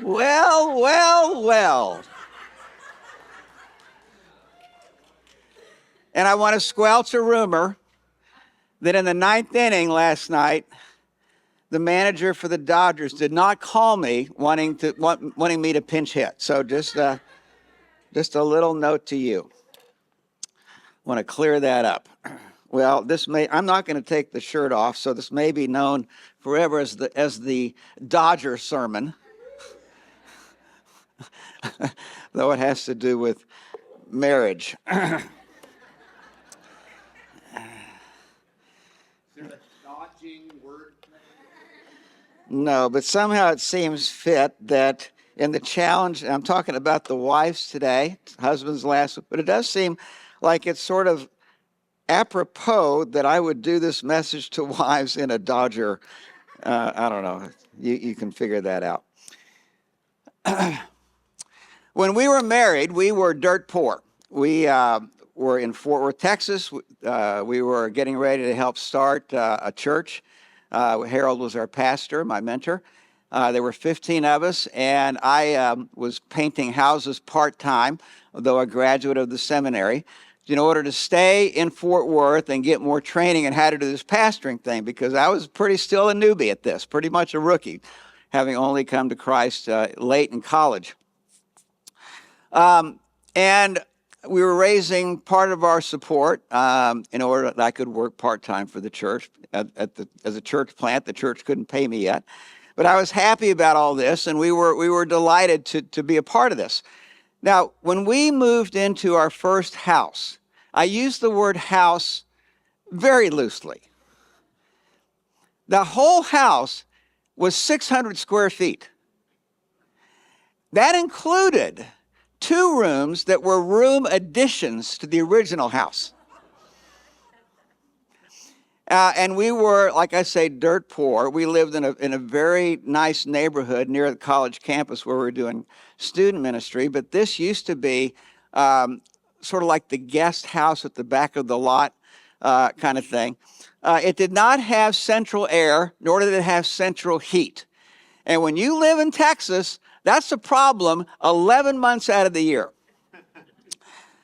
Well, well, well. And I want to squelch a rumor that in the ninth inning last night, the manager for the Dodgers did not call me wanting me to pinch hit. So just a little note to you. Want to clear that up. Well, I'm not going to take the shirt off, so this may be known forever as the Dodger sermon, though it has to do with marriage. Is there a dodging word? No, but somehow it seems fit that in the challenge, I'm talking about the wives today, husbands last, but it does seem like it's sort of apropos that I would do this message to wives in a Dodger. I don't know. You can figure that out. When we were married, we were dirt poor. We were in Fort Worth, Texas. We were getting ready to help start a church. Harold was our pastor, my mentor. There were 15 of us, and I was painting houses part-time, although a graduate of the seminary, in order to stay in Fort Worth and get more training in how to do this pastoring thing, because I was still a newbie at this, pretty much a rookie, having only come to Christ late in college. And we were raising part of our support in order that I could work part-time for the church. As a church plant, the church couldn't pay me yet. But I was happy about all this, and we were delighted to be a part of this. Now, when we moved into our first house, I use the word house very loosely. The whole house was 600 square feet. That included 2 rooms that were room additions to the original house. And we were, like I say, dirt poor. We lived in a very nice neighborhood near the college campus where we were doing student ministry. But this used to be sort of like the guest house at the back of the lot kind of thing. It did not have central air, nor did it have central heat. And when you live in Texas, that's a problem 11 months out of the year.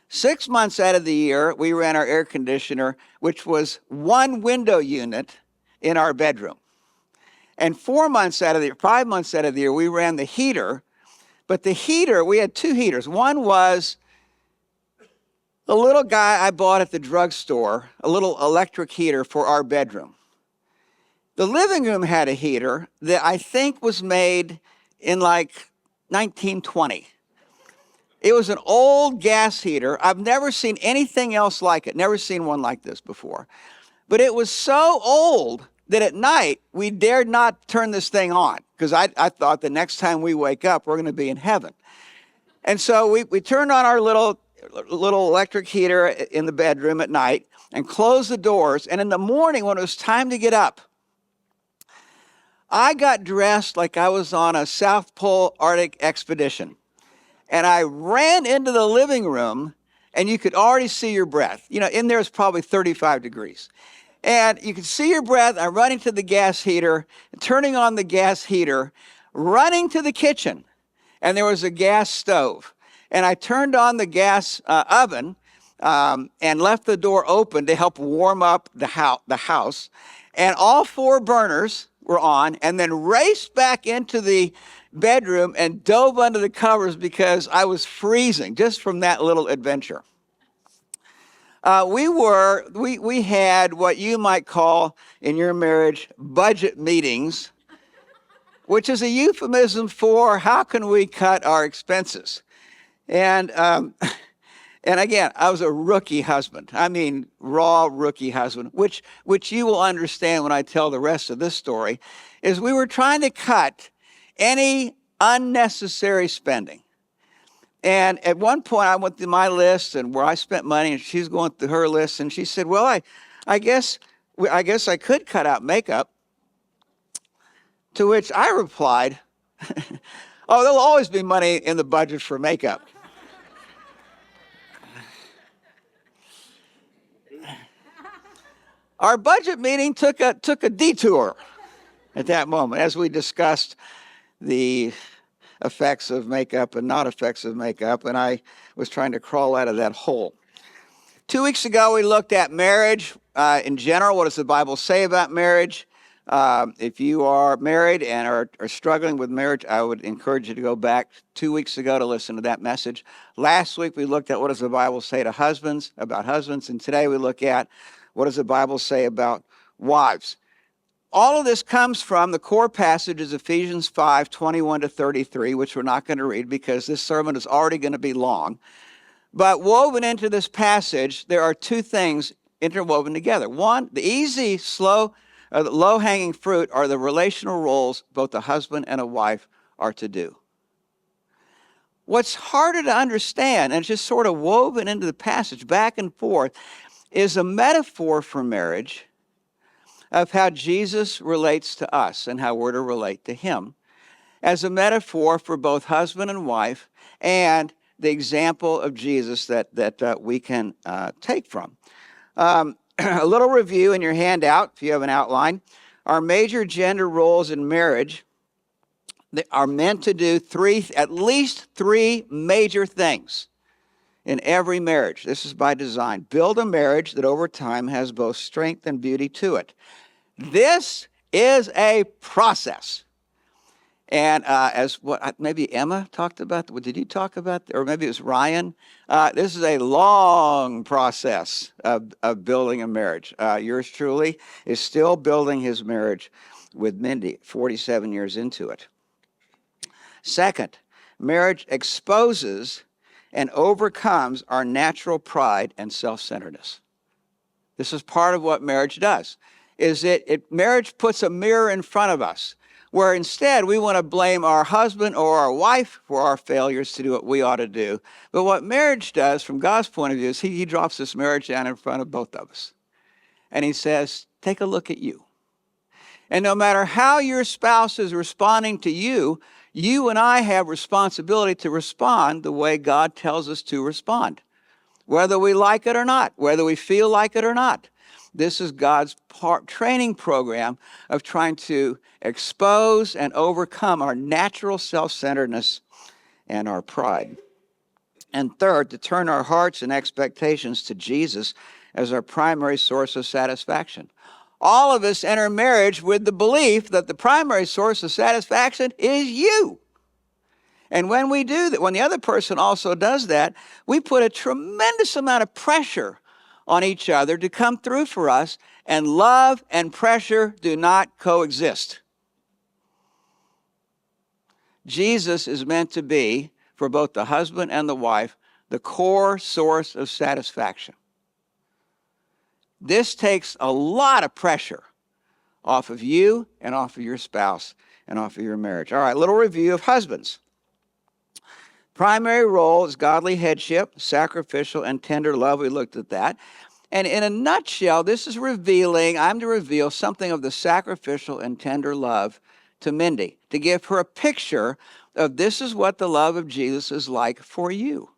6 months out of the year, we ran our air conditioner, which was 1 window unit in our bedroom. And 5 months out of the year, we ran the heater. But the heater, we had 2 heaters. One was a little guy I bought at the drugstore, a little electric heater for our bedroom. The living room had a heater that I think was made in like 1920. It was an old gas heater. I've never seen anything else like it, never seen one like this before. But it was so old that at night we dared not turn this thing on, because I thought the next time we wake up, we're going to be in heaven. And so we turned on our little electric heater in the bedroom at night and closed the doors. And in the morning, when it was time to get up, I got dressed like I was on a South Pole Arctic expedition. And I ran into the living room, and you could already see your breath. You know, in there it's probably 35 degrees. And you could see your breath. I'm running to the gas heater, turning on the gas heater, running to the kitchen. And there was a gas stove. And I turned on the gas oven and left the door open to help warm up the house. And all 4 burners were on, and then raced back into the bedroom and dove under the covers because I was freezing just from that little adventure. We had what you might call in your marriage budget meetings, which is a euphemism for how can we cut our expenses. And again, I was a rookie husband. I mean, raw rookie husband, which you will understand when I tell the rest of this story, is we were trying to cut any unnecessary spending. And at one point, I went through my list and where I spent money, and she's going through her list, and she said, "Well, I guess I could cut out makeup." To which I replied, "Oh, there'll always be money in the budget for makeup." Our budget meeting took a detour at that moment as we discussed the effects of makeup and not effects of makeup, and I was trying to crawl out of that hole. 2 weeks ago, we looked at marriage in general. What does the Bible say about marriage? If you are married and are struggling with marriage, I would encourage you to go back 2 weeks ago to listen to that message. Last week, we looked at what does the Bible say to husbands, about husbands, and today we look at what does the Bible say about wives. All of this comes from the core passage is Ephesians 5:21-33, which we're not going to read because this sermon is already going to be long. But woven into this passage, there are two things interwoven together. One, the easy, low-hanging fruit are the relational roles both a husband and a wife are to do. What's harder to understand, and it's just sort of woven into the passage back and forth, is a metaphor for marriage of how Jesus relates to us and how we're to relate to him, as a metaphor for both husband and wife and the example of Jesus that we can take from. A little review in your handout, if you have an outline. Our major gender roles in marriage are meant to do at least three major things in every marriage. This is by design. Build a marriage that over time has both strength and beauty to it. This is a process. And as what maybe Emma talked about, what did you talk about? Or maybe it was Ryan. This is a long process of building a marriage. Yours truly is still building his marriage with Mindy, 47 years into it. Second, marriage exposes and overcomes our natural pride and self-centeredness. This is part of what marriage does. Marriage puts a mirror in front of us, where instead we want to blame our husband or our wife for our failures to do what we ought to do. But what marriage does, from God's point of view, is he drops this marriage down in front of both of us. And he says, take a look at you. And no matter how your spouse is responding to you, you and I have responsibility to respond the way God tells us to respond, whether we like it or not, whether we feel like it or not. This is God's training program of trying to expose and overcome our natural self-centeredness and our pride. And third, to turn our hearts and expectations to Jesus as our primary source of satisfaction. All of us enter marriage with the belief that the primary source of satisfaction is you. And when we do that, when the other person also does that, we put a tremendous amount of pressure on each other to come through for us, and love and pressure do not coexist. Jesus is meant to be, for both the husband and the wife, the core source of satisfaction. This takes a lot of pressure off of you and off of your spouse and off of your marriage. All right, little review of husbands. Primary role is godly headship, sacrificial, and tender love. We looked at that. And in a nutshell, this is I'm to reveal something of the sacrificial and tender love to Mindy, to give her a picture of this is what the love of Jesus is like for you.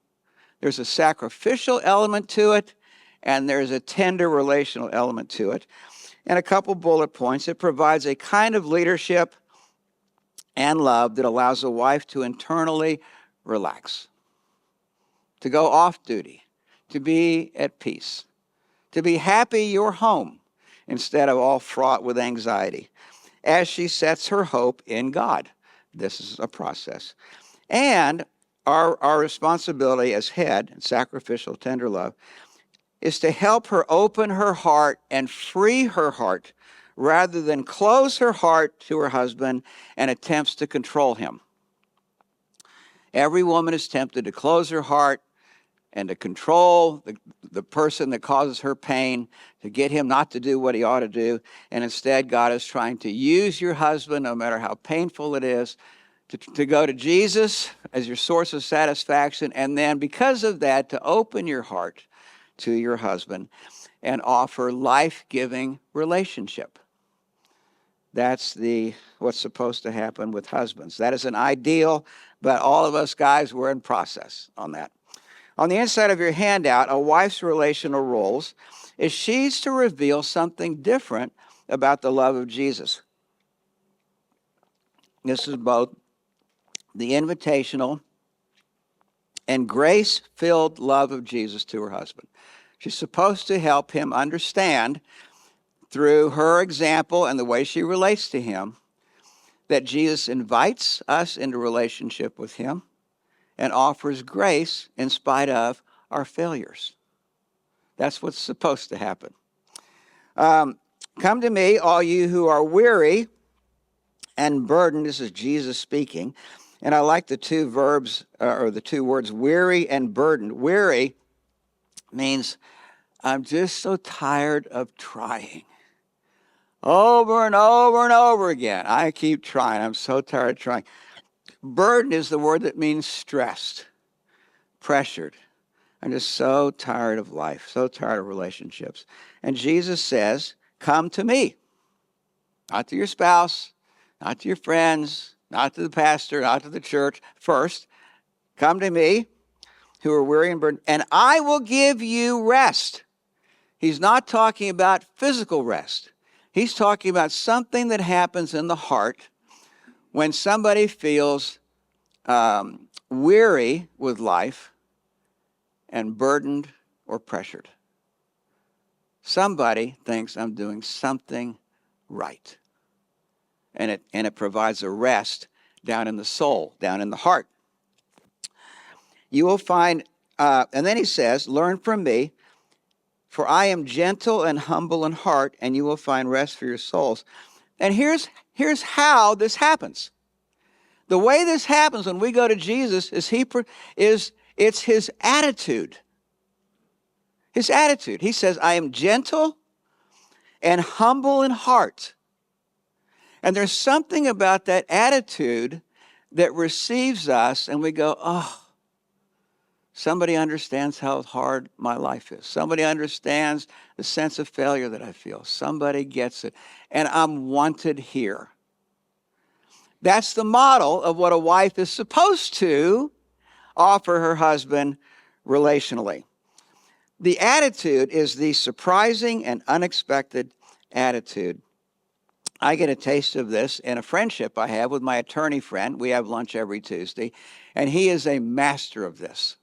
There's a sacrificial element to it, and there's a tender relational element to it. And a couple bullet points. It provides a kind of leadership and love that allows a wife to internally relax, to go off duty, to be at peace, to be happy you're home instead of all fraught with anxiety, as she sets her hope in God. This is a process. And our responsibility as head, sacrificial, tender love, is to help her open her heart and free her heart rather than close her heart to her husband and attempts to control him. Every woman is tempted to close her heart and to control the person that causes her pain, to get him not to do what he ought to do. And instead, God is trying to use your husband, no matter how painful it is, to go to Jesus as your source of satisfaction. And then because of that, to open your heart to your husband and offer life-giving relationship. That's what's supposed to happen with husbands. That is an ideal, but all of us guys, we're in process on that. On the inside of your handout, a wife's relational roles is she's to reveal something different about the love of Jesus. This is both the invitational and grace-filled love of Jesus to her husband. She's supposed to help him understand through her example and the way she relates to him that Jesus invites us into relationship with him and offers grace in spite of our failures. That's what's supposed to happen. Come to me, all you who are weary and burdened. This is Jesus speaking. And I like the two verbs, or the two words, weary and burdened. Weary means I'm just so tired of trying. Over and over and over again. I keep trying. I'm so tired of trying. Burden is the word that means stressed, pressured. I'm just so tired of life, so tired of relationships. And Jesus says, come to me. Not to your spouse, not to your friends, not to the pastor, not to the church. First, come to me who are weary and burdened, and I will give you rest. He's not talking about physical rest. He's talking about something that happens in the heart when somebody feels weary with life and burdened or pressured. Somebody thinks I'm doing something right. And it provides a rest down in the soul, down in the heart. You will find, and then he says, learn from me, for I am gentle and humble in heart, and you will find rest for your souls. And here's how this happens. The way this happens when we go to Jesus is it's his attitude. His attitude. He says, I am gentle and humble in heart. And there's something about that attitude that receives us and we go, oh, somebody understands how hard my life is. Somebody understands the sense of failure that I feel. Somebody gets it. And I'm wanted here. That's the model of what a wife is supposed to offer her husband relationally. The attitude is the surprising and unexpected attitude. I get a taste of this in a friendship I have with my attorney friend. We have lunch every Tuesday, and he is a master of this.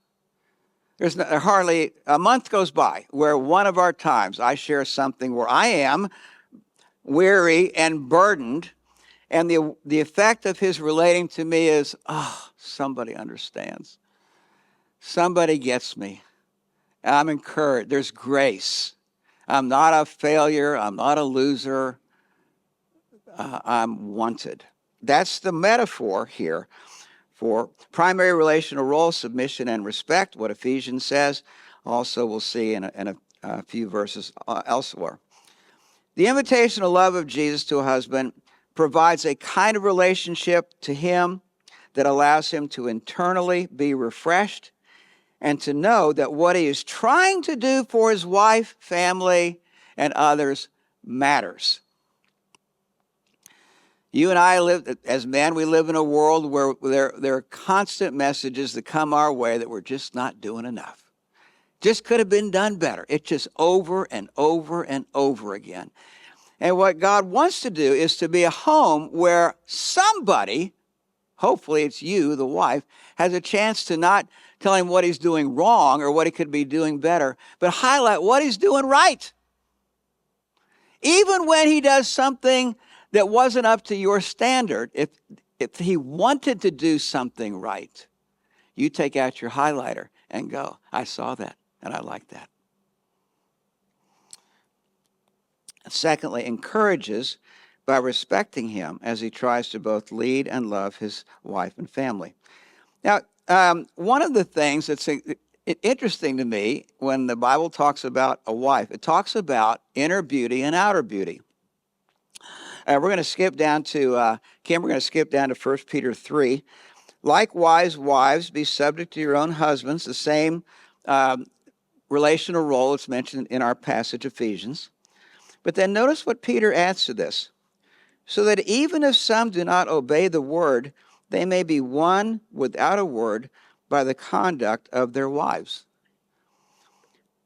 There's hardly a month goes by where one of our times I share something where I am weary and burdened, and the effect of his relating to me is, oh, somebody understands. Somebody gets me. I'm encouraged. There's grace. I'm not a failure. I'm not a loser. I'm wanted. That's the metaphor here for primary relational role, submission and respect, what Ephesians says. Also, we'll see in a few verses elsewhere. The invitational love of Jesus to a husband provides a kind of relationship to him that allows him to internally be refreshed and to know that what he is trying to do for his wife, family, and others matters. You and I live, as men, we live in a world where there are constant messages that come our way that we're just not doing enough. Just could have been done better. It's just over and over and over again. And what God wants to do is to be a home where somebody, hopefully it's you, the wife, has a chance to not tell him what he's doing wrong or what he could be doing better, but highlight what he's doing right. Even when he does something that wasn't up to your standard, if he wanted to do something right, you take out your highlighter and go, I saw that and I like that. Secondly, encourages by respecting him as he tries to both lead and love his wife and family. Now, one of the things that's interesting to me when the Bible talks about a wife, it talks about inner beauty and outer beauty. We're going to skip down to, Kim, we're going to skip down to 1 Peter 3. Likewise, wives, be subject to your own husbands, the same relational role that's mentioned in our passage, Ephesians. But then notice what Peter adds to this. So that even if some do not obey the word, they may be won without a word by the conduct of their wives.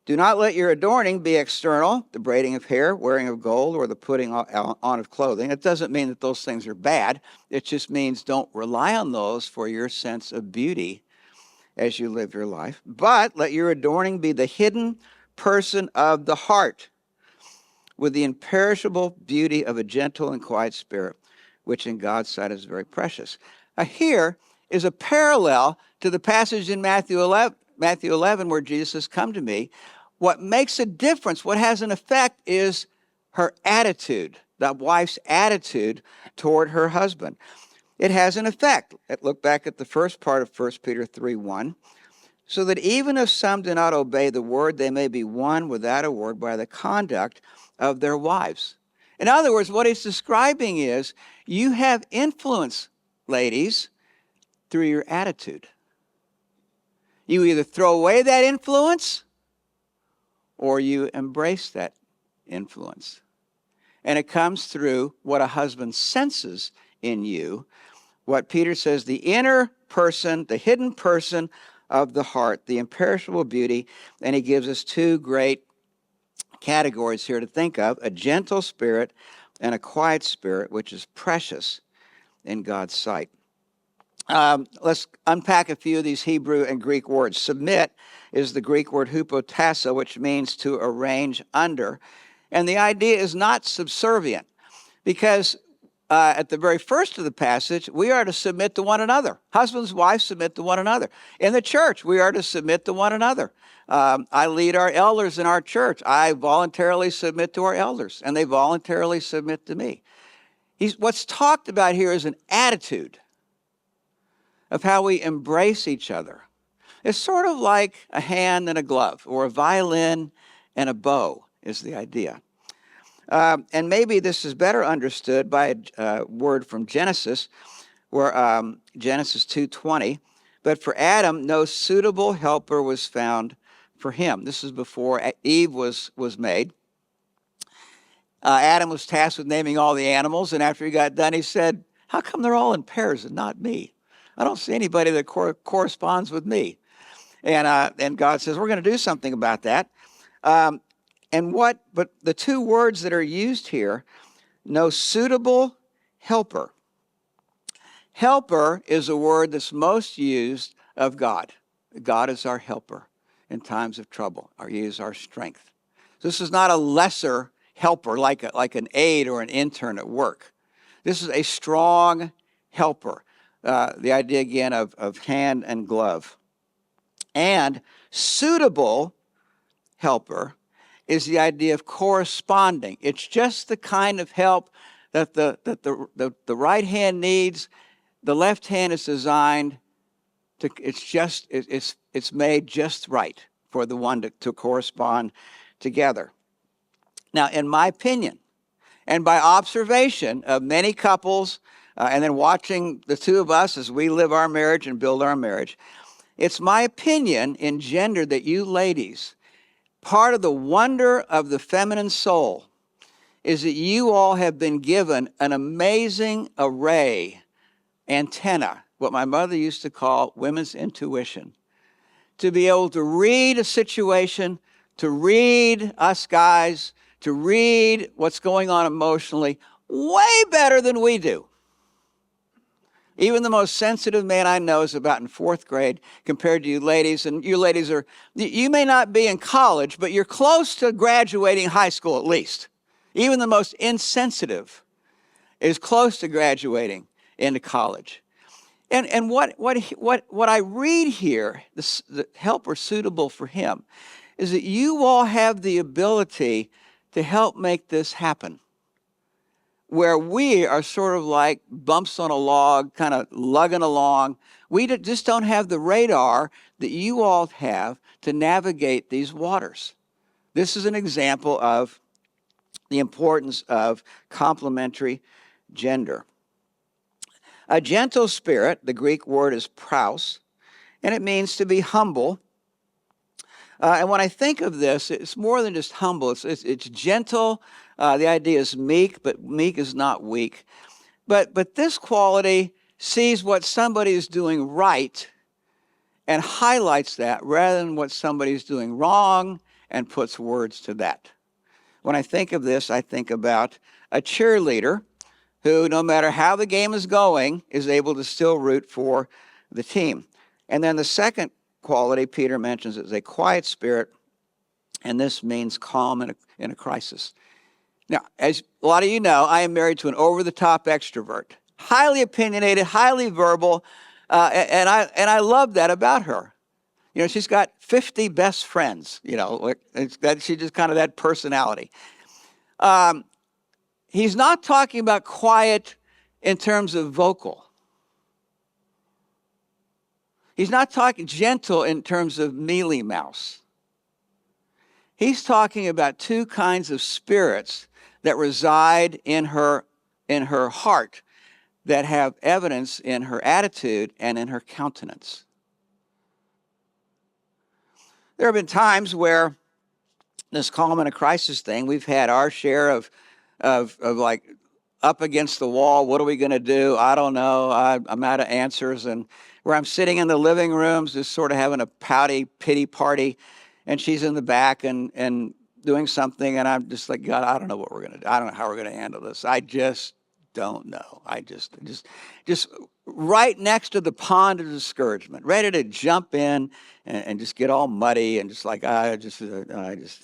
Do not let your adorning be external, the braiding of hair, wearing of gold, or the putting on of clothing. It doesn't mean that those things are bad. It just means don't rely on those for your sense of beauty as you live your life. But let your adorning be the hidden person of the heart, with the imperishable beauty of a gentle and quiet spirit, which in God's sight is very precious. Now, here is a parallel to the passage in Matthew 11 where Jesus says, come to me. What makes a difference, what has an effect, is her attitude, the wife's attitude toward her husband. It has an effect. Look back at the first part of 1 Peter 3:1. So that even if some do not obey the word, they may be won without a word by the conduct of their wives. In other words, what he's describing is you have influence, ladies, through your attitude. You either throw away that influence or you embrace that influence. And it comes through what a husband senses in you. What Peter says, the inner person, the hidden person of the heart, the imperishable beauty. And he gives us two great categories here to think of, a gentle spirit and a quiet spirit, which is precious in God's sight. Let's unpack a few of these Hebrew and Greek words. Submit is the Greek word hypotasso, which means to arrange under. And the idea is not subservient, because at the very first of the passage, we are to submit to one another. Husbands, wives submit to one another. In the church, we are to submit to one another. I lead our elders in our church. I voluntarily submit to our elders, and they voluntarily submit to me. What's talked about here is an attitude of how we embrace each other. It's sort of like a hand and a glove, or a violin and a bow is the idea. And maybe this is better understood by a word from Genesis, where Genesis 2:20. But for Adam, no suitable helper was found for him. This is before Eve was made. Adam was tasked with naming all the animals, and after he got done, he said, how come they're all in pairs and not me? I don't see anybody that corresponds with me. And God says, we're going to do something about that. But the two words that are used here, no suitable helper. Helper is a word that's most used of God. God is our helper in times of trouble. He is our strength. This is not a lesser helper like an aide or an intern at work. This is a strong helper. The idea again of hand and glove. And suitable helper is the idea of corresponding. It's just the kind of help that the right hand needs. The left hand is designed to. It's made just right for the one to correspond together. Now, in my opinion, and by observation of many couples, and then watching the two of us as we live our marriage and build our marriage, it's my opinion in gender that you ladies, part of the wonder of the feminine soul is that you all have been given an amazing array, antenna, what my mother used to call women's intuition, to be able to read a situation, to read us guys, to read what's going on emotionally way better than we do. Even the most sensitive man I know is about in fourth grade compared to you ladies. And you ladies you may not be in college, but you're close to graduating high school at least. Even the most insensitive is close to graduating into college. And what I read here, the helper suitable for him, is that you all have the ability to help make this happen. Where we are sort of like bumps on a log, kind of lugging along. We just don't have the radar that you all have to navigate these waters. This is an example of the importance of complementary gender. A gentle spirit, the Greek word is praus, and it means to be humble. And when I think of this, it's more than just humble. It's gentle. The idea is meek, but meek is not weak. But this quality sees what somebody is doing right and highlights that rather than what somebody is doing wrong and puts words to that. When I think of this, I think about a cheerleader who, no matter how the game is going, is able to still root for the team. And then the second quality Peter mentions is a quiet spirit, and this means calm in a crisis. Now, as a lot of you know, I am married to an over-the-top extrovert, highly opinionated, highly verbal, and I love that about her. You know, she's got 50 best friends. You know, she's just kind of that personality. He's not talking about quiet in terms of vocal. He's not talking gentle in terms of mealy mouse. He's talking about two kinds of spirits that reside in her heart, that have evidence in her attitude and in her countenance. There have been times where this calm in a crisis thing, we've had our share of like up against the wall. What are we going to do? I don't know. I'm out of answers. And where I'm sitting in the living rooms, just sort of having a pouty pity party, and she's in the back and doing something, and I'm just like, God, I don't know what we're going to do. I don't know how we're going to handle this. I just don't know. I just right next to the pond of discouragement, ready to jump in and just get all muddy and just like, I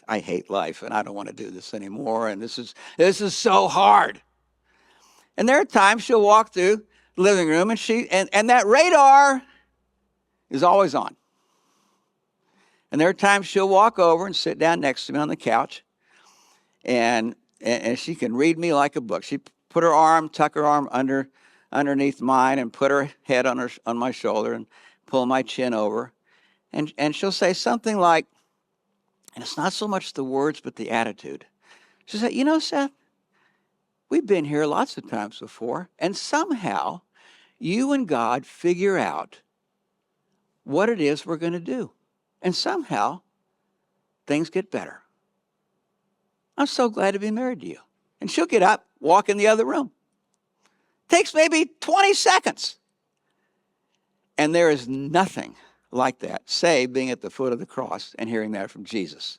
hate life and I don't want to do this anymore. And this is so hard. And there are times she'll walk through the living room and that radar is always on. And there are times she'll walk over and sit down next to me on the couch, and she can read me like a book. She tuck her arm underneath mine and put her head on my shoulder and pull my chin over. And she'll say something like, and it's not so much the words, but the attitude. She'll say, you know, Seth, we've been here lots of times before, and somehow you and God figure out what it is we're going to do. And somehow things get better. I'm so glad to be married to you. And she'll get up, walk in the other room. Takes maybe 20 seconds. And there is nothing like that, save being at the foot of the cross and hearing that from Jesus.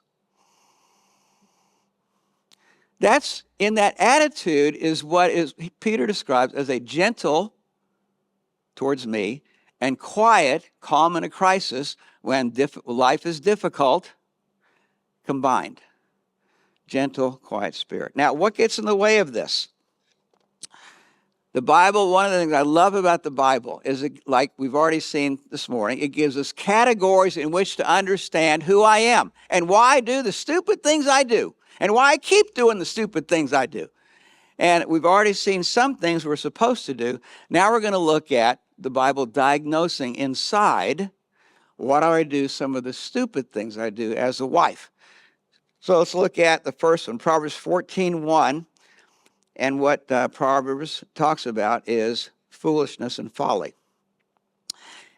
That's in that attitude is what Peter describes as a gentle towards me and quiet, calm in a crisis when life is difficult, combined. Gentle, quiet spirit. Now, what gets in the way of this? The Bible, one of the things I love about the Bible is, like we've already seen this morning, it gives us categories in which to understand who I am and why I do the stupid things I do and why I keep doing the stupid things I do. And we've already seen some things we're supposed to do. Now we're going to look at the Bible diagnosing inside what do I do, some of the stupid things I do as a wife. So let's look at the first one, Proverbs 14:1. And what Proverbs talks about is foolishness and folly.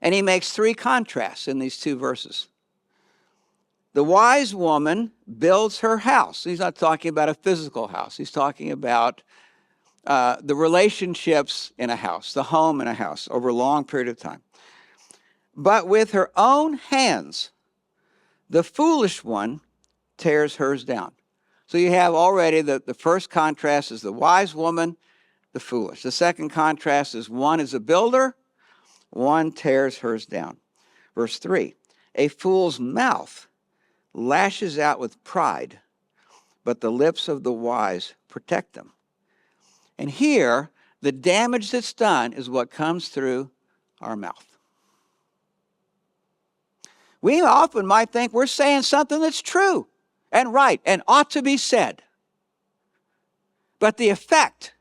And he makes three contrasts in these two verses. The wise woman builds her house. He's not talking about a physical house. He's talking about the relationships in a house, the home in a house over a long period of time. But with her own hands, the foolish one tears hers down. So you have already the first contrast is the wise woman, the foolish. The second contrast is one is a builder, one tears hers down. Verse 3, a fool's mouth lashes out with pride, but the lips of the wise protect them. And here, the damage that's done is what comes through our mouth. We often might think we're saying something that's true and right and ought to be said. But the effect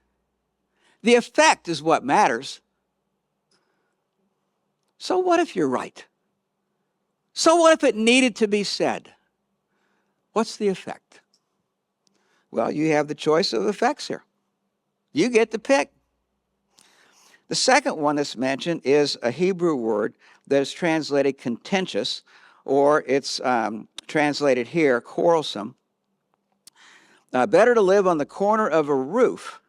is what matters. So what if you're right? So what if it needed to be said? What's the effect? Well, you have the choice of effects here. You get to pick. The second one that's mentioned is a Hebrew word that is translated contentious, or it's translated here quarrelsome. Better to live on the corner of a roof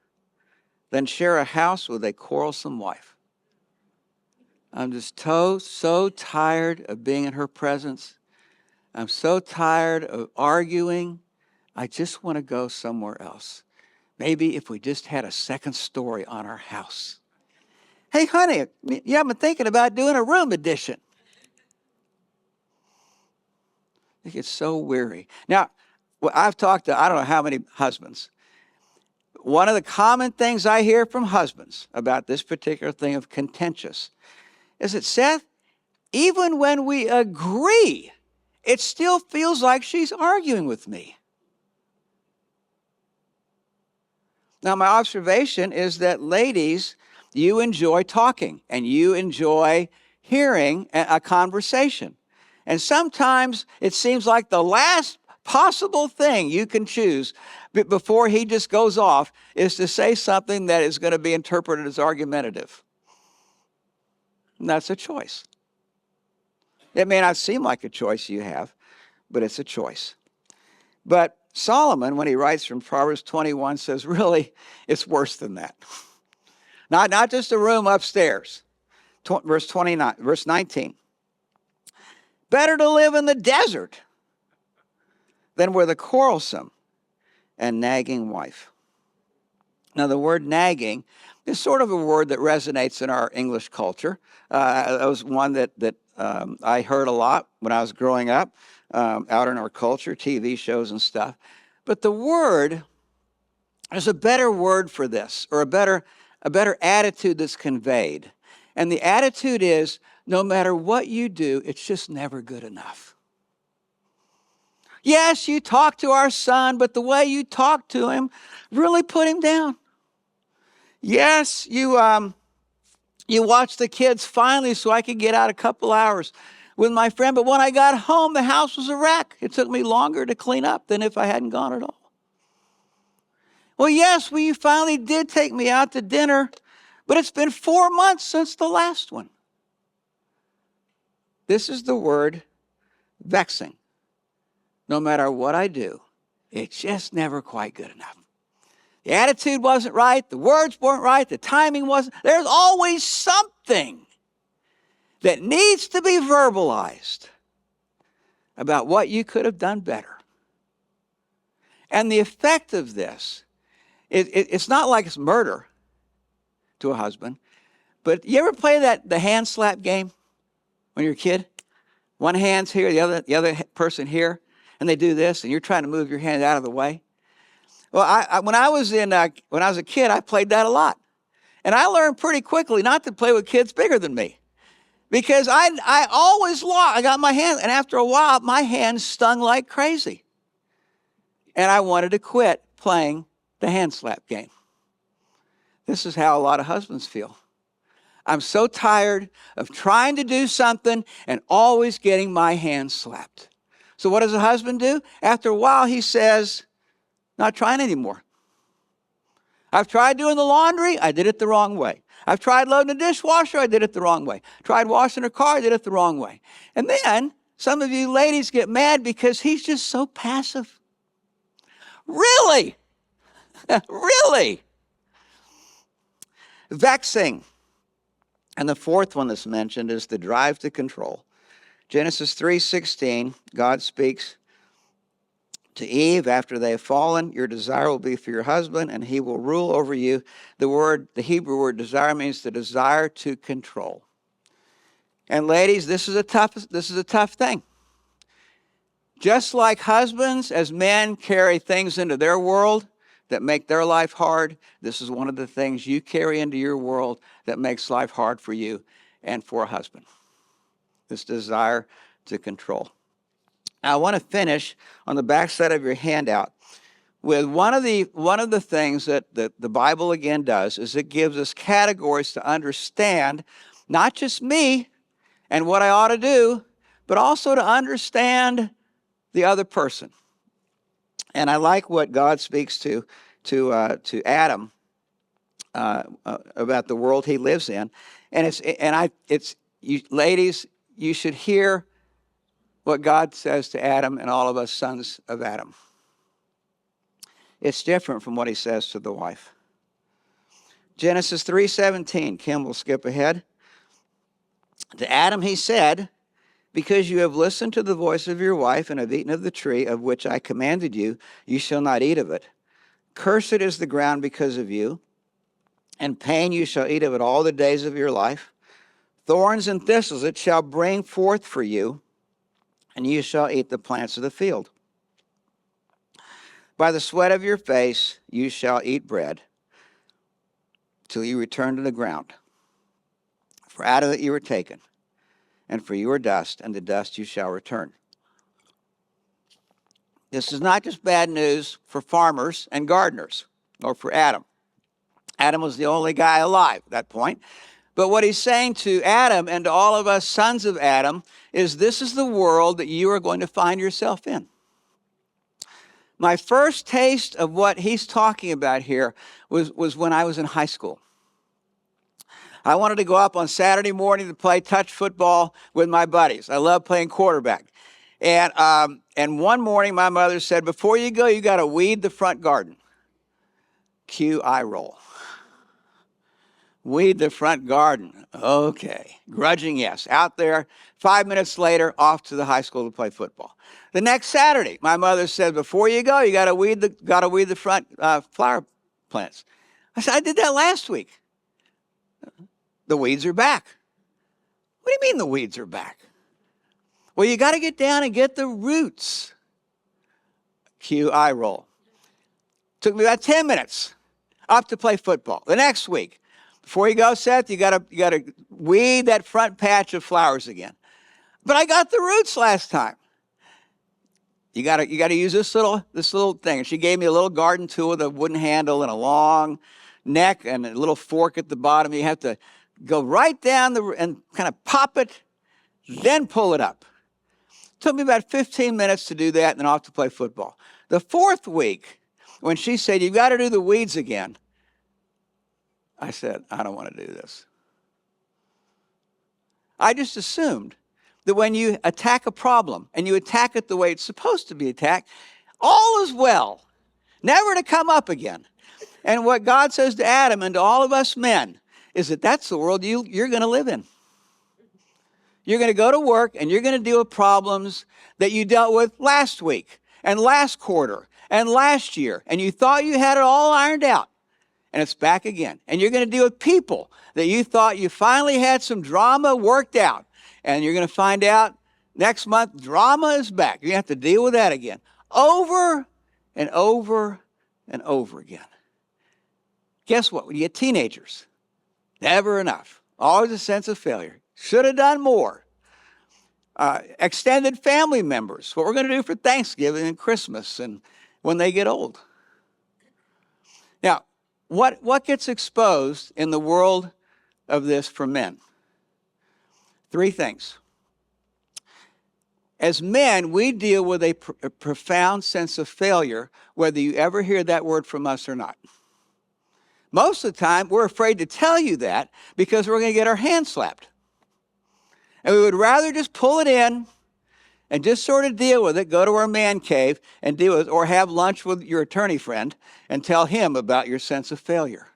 than share a house with a quarrelsome wife. I'm just so tired of being in her presence. I'm so tired of arguing. I just want to go somewhere else. Maybe if we just had a second story on our house. Hey, honey, yeah, I've been thinking about doing a room addition. It gets so weary. Now, I've talked to I don't know how many husbands. One of the common things I hear from husbands about this particular thing of contentious is that, Seth, even when we agree, it still feels like she's arguing with me. Now, my observation is that ladies, you enjoy talking and you enjoy hearing a conversation. And sometimes it seems like the last possible thing you can choose before he just goes off is to say something that is going to be interpreted as argumentative. And that's a choice. It may not seem like a choice you have, but it's a choice. But Solomon, when he writes from Proverbs 21, says, really, it's worse than that. Not just a room upstairs. Verse 19. Better to live in the desert than with a quarrelsome and nagging wife. Now, the word nagging is sort of a word that resonates in our English culture. That was one that I heard a lot when I was growing up out in our culture, TV shows and stuff. But the word, there's a better word for this, or a better attitude that's conveyed. And the attitude is, no matter what you do, it's just never good enough. Yes, you talk to our son, but the way you talk to him really put him down. Yes, you watch the kids finally so I could get out a couple hours with my friend, but when I got home, the house was a wreck. It took me longer to clean up than if I hadn't gone at all. Well, yes, you finally did take me out to dinner, but it's been 4 months since the last one. This is the word vexing. No matter what I do, it's just never quite good enough. The attitude wasn't right, the words weren't right, the timing wasn't. There's always something that needs to be verbalized about what you could have done better. And the effect of this, it's not like it's murder to a husband, but you ever play the hand slap game when you're a kid? One hand's here, the other person here, and they do this, and you're trying to move your hand out of the way. Well, when I was a kid, I played that a lot, and I learned pretty quickly not to play with kids bigger than me, because I always lost. I got my hand, and after a while, my hand stung like crazy, and I wanted to quit playing the hand slap game. This is how a lot of husbands feel. I'm so tired of trying to do something and always getting my hand slapped. So what does a husband do? After a while, he says, not trying anymore. I've tried doing the laundry, I did it the wrong way. I've tried loading the dishwasher, I did it the wrong way. Tried washing her car, I did it the wrong way. And then some of you ladies get mad because he's just so passive. Really? Really? Vexing. And the fourth one that's mentioned is the drive to control. Genesis 3:16, God speaks to Eve after they have fallen, your desire will be for your husband, and he will rule over you. The Hebrew word desire means the desire to control. And ladies, this is a tough thing. Just like husbands, as men carry things into their world that make their life hard, this is one of the things you carry into your world that makes life hard for you and for a husband. This desire to control. Now, I want to finish on the back side of your handout with one of the things that the Bible again does is it gives us categories to understand not just me and what I ought to do, but also to understand the other person. And I like what God speaks to Adam about the world he lives in, and you ladies, you should hear what God says to Adam and all of us sons of Adam. It's different from what he says to the wife. Genesis 3:17, Kim will skip ahead. To Adam he said, Because you have listened to the voice of your wife and have eaten of the tree of which I commanded you, you shall not eat of it. Cursed is the ground because of you, and pain you shall eat of it all the days of your life. Thorns and thistles it shall bring forth for you, and you shall eat the plants of the field. By the sweat of your face you shall eat bread, till you return to the ground. For out of it you were taken, and for you are dust, and to dust you shall return. This is not just bad news for farmers and gardeners, or for Adam. Adam was the only guy alive at that point. But what he's saying to Adam and to all of us sons of Adam is this is the world that you are going to find yourself in. My first taste of what he's talking about here was when I was in high school. I wanted to go up on Saturday morning to play touch football with my buddies. I love playing quarterback. And one morning my mother said, before you go, you got to weed the front garden. Cue eye roll. Weed the front garden. Okay. Grudging yes. Out there. 5 minutes later, off to the high school to play football. The next Saturday, my mother said, before you go, you got to weed the front flower plants. I said, I did that last week. The weeds are back. What do you mean the weeds are back? Well, you got to get down and get the roots. Cue eye roll. Took me about 10 minutes up to play football. The next week, before you go, Seth, you got to weed that front patch of flowers again. But I got the roots last time. You got to use this little thing. And she gave me a little garden tool with a wooden handle and a long neck and a little fork at the bottom. You have to go right down and kind of pop it, then pull it up. Took me about 15 minutes to do that and then off to play football. The fourth week, when she said, you've got to do the weeds again, I said, I don't want to do this. I just assumed that when you attack a problem and you attack it the way it's supposed to be attacked, all is well, never to come up again. And what God says to Adam and to all of us men is that that's the world you're going to live in. You're going to go to work and you're going to deal with problems that you dealt with last week and last quarter and last year, and you thought you had it all ironed out, and it's back again. And you're going to deal with people that you thought you finally had some drama worked out, and you're going to find out next month drama is back. You have to deal with that again, over and over and over again. Guess what? When you get teenagers, never enough. Always a sense of failure. Should have done more. Extended family members, what we're going to do for Thanksgiving and Christmas and when they get old. Now, what gets exposed in the world of this for men? Three things. As men, we deal with a profound sense of failure, whether you ever hear that word from us or not. Most of the time, we're afraid to tell you that because we're going to get our hands slapped. And we would rather just pull it in and just sort of deal with it, go to our man cave and deal with it, or have lunch with your attorney friend and tell him about your sense of failure.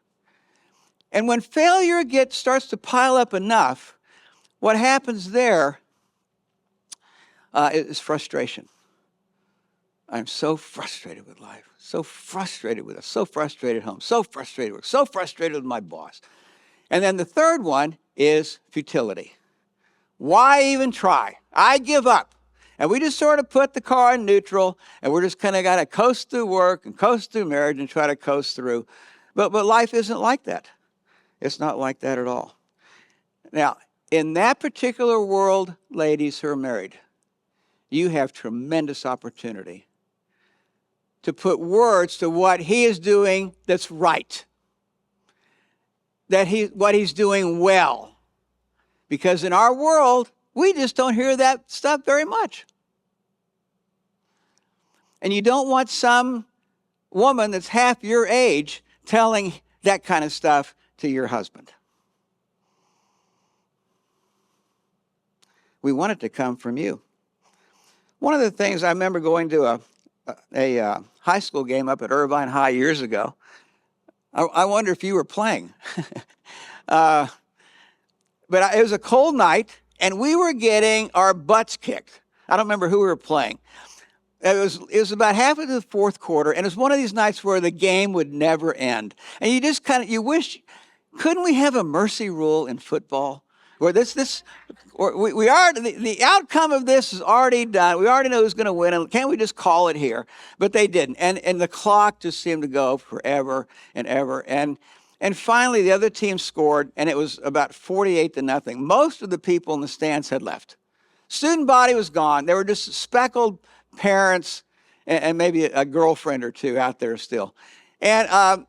And when failure starts to pile up enough, what happens there is frustration. I'm so frustrated with life, so frustrated with us, so frustrated at home, so frustrated with, so frustrated with my boss. And then the third one is futility. Why even try? I give up. And we just sort of put the car in neutral, and we're just kind of got to coast through work and coast through marriage and try to coast through. But life isn't like that. It's not like that at all. Now, in that particular world, ladies who are married, you have tremendous opportunity to put words to what he is doing that's right, what he's doing well. Because in our world, we just don't hear that stuff very much. And you don't want some woman that's half your age telling that kind of stuff to your husband. We want it to come from you. One of the things I remember going to a high school game up at Irvine High years ago. I wonder if you were playing. But it was a cold night, and we were getting our butts kicked. I don't remember who we were playing. It was about half of the fourth quarter, and it was one of these nights where the game would never end. And you just you wish, couldn't we have a mercy rule in football? Where we are, the outcome of this is already done. We already know who's going to win, and can't we just call it here? But they didn't. And the clock just seemed to go forever and ever. And finally, the other team scored, and it was about 48-0. Most of the people in the stands had left. Student body was gone. They were just speckled parents and maybe a girlfriend or two out there still. And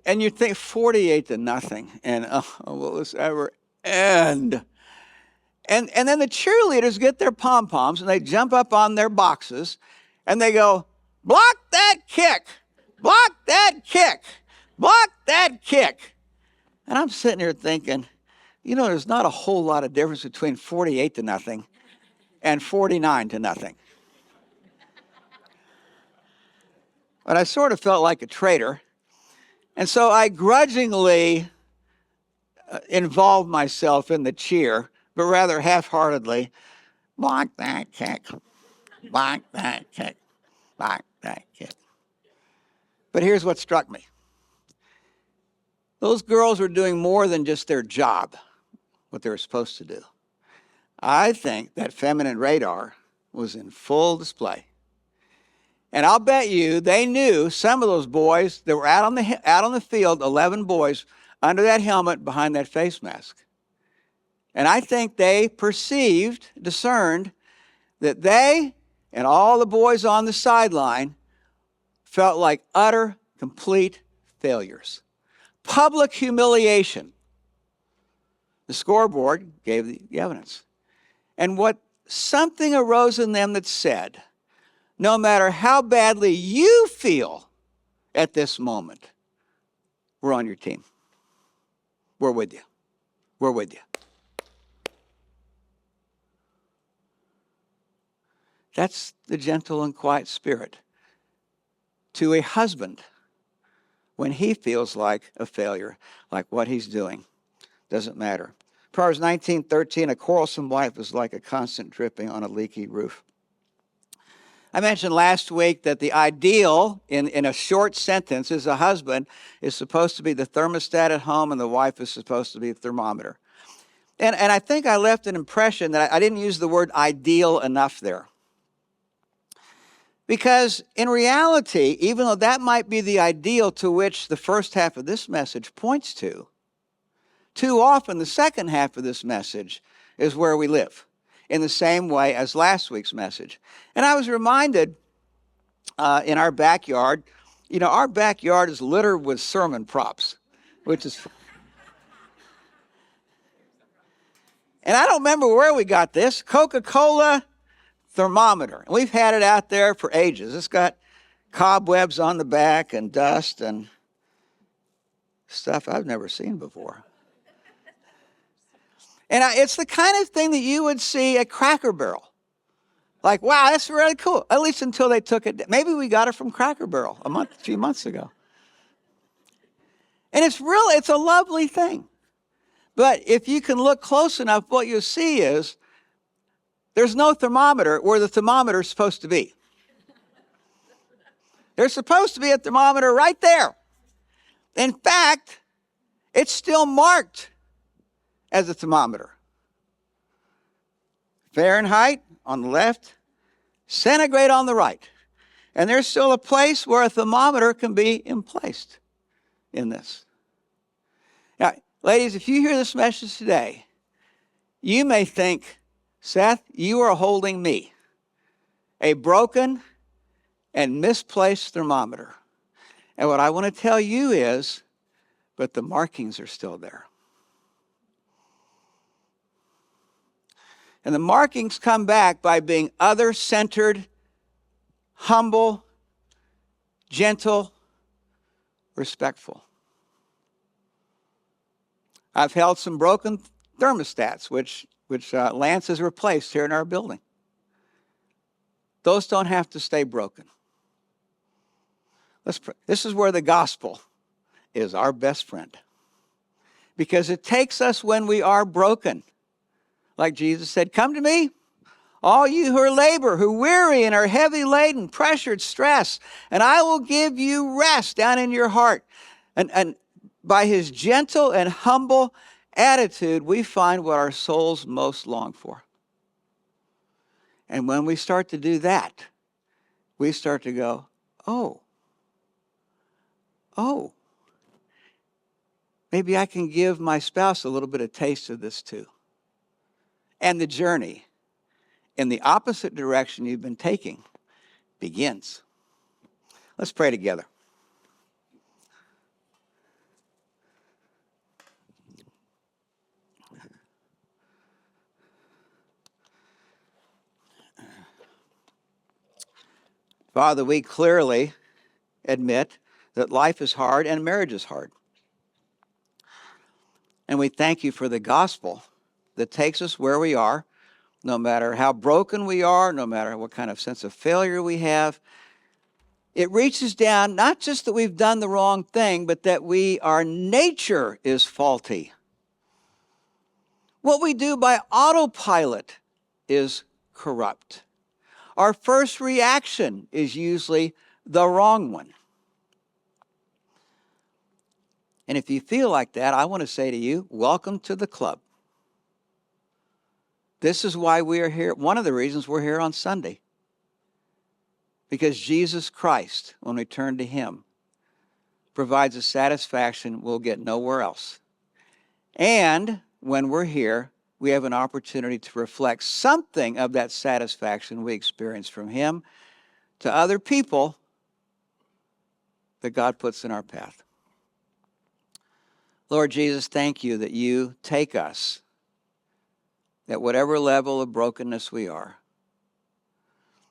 you think 48-0, and will this ever end? And then the cheerleaders get their pom-poms and they jump up on their boxes and they go, block that kick, block that kick, block that kick. And I'm sitting here thinking, there's not a whole lot of difference between 48-0 and 49-0. But I sort of felt like a traitor. And so I grudgingly involved myself in the cheer, but rather half-heartedly, block that kick, block that kick, block that kick. But here's what struck me. Those girls were doing more than just their job, what they were supposed to do. I think that feminine radar was in full display. And I'll bet you they knew some of those boys that were out on the field, 11 boys, under that helmet behind that face mask. And I think they discerned that they and all the boys on the sideline felt like utter, complete failures. Public humiliation. The scoreboard gave the evidence. And something arose in them that said, no matter how badly you feel at this moment, we're on your team. We're with you. We're with you. That's the gentle and quiet spirit to a husband when he feels like a failure, like what he's doing doesn't matter. Proverbs 19:13, a quarrelsome wife is like a constant dripping on a leaky roof. I mentioned last week that the ideal in a short sentence is a husband is supposed to be the thermostat at home and the wife is supposed to be the thermometer. And I think I left an impression that I didn't use the word ideal enough there. Because in reality, even though that might be the ideal to which the first half of this message points to, too often the second half of this message is where we live, in the same way as last week's message. And I was reminded in our backyard, our backyard is littered with sermon props, which is... And I don't remember where we got this, Coca-Cola thermometer. And we've had it out there for ages. It's got cobwebs on the back and dust and stuff I've never seen before. And it's the kind of thing that you would see at Cracker Barrel. Like, wow, that's really cool. At least until they took it. Maybe we got it from Cracker Barrel a few months ago. And it's a lovely thing. But if you can look close enough, what you'll see is there's no thermometer where the thermometer is supposed to be. There's supposed to be a thermometer right there. In fact, it's still marked as a thermometer. Fahrenheit on the left, centigrade on the right. And there's still a place where a thermometer can be placed in this. Now, ladies, if you hear this message today, you may think, Seth, you are holding me, a broken and misplaced thermometer. And what I want to tell you is, but the markings are still there. And the markings come back by being other-centered, humble, gentle, respectful. I've held some broken thermostats, which Lance has replaced here in our building. Those don't have to stay broken. Let's pray. This is where the gospel is our best friend. Because it takes us when we are broken, Like Jesus said, come to me, all you who labor, who weary and are heavy laden, pressured, stressed, and I will give you rest down in your heart. And by his gentle and humble attitude, we find what our souls most long for. And when we start to do that, we start to go, oh, maybe I can give my spouse a little bit of taste of this too. And the journey in the opposite direction you've been taking begins. Let's pray together. Father, we clearly admit that life is hard and marriage is hard. And we thank you for the gospel that takes us where we are, no matter how broken we are, no matter what kind of sense of failure we have. It reaches down, not just that we've done the wrong thing, but that our nature is faulty. What we do by autopilot is corrupt. Our first reaction is usually the wrong one. And if you feel like that, I want to say to you, welcome to the club. This is why we are here. One of the reasons we're here on Sunday. Because Jesus Christ, when we turn to him, provides a satisfaction we'll get nowhere else. And when we're here, we have an opportunity to reflect something of that satisfaction we experience from him to other people that God puts in our path. Lord Jesus, thank you that you take us at whatever level of brokenness we are,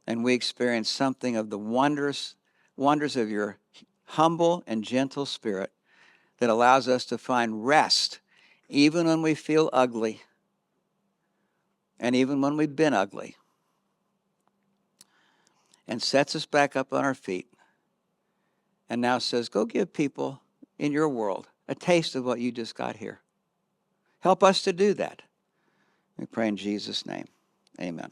and we experience something of the wonders of your humble and gentle spirit that allows us to find rest even when we feel ugly and even when we've been ugly, and sets us back up on our feet and now says, go give people in your world a taste of what you just got here. Help us to do that. We pray in Jesus' name. Amen.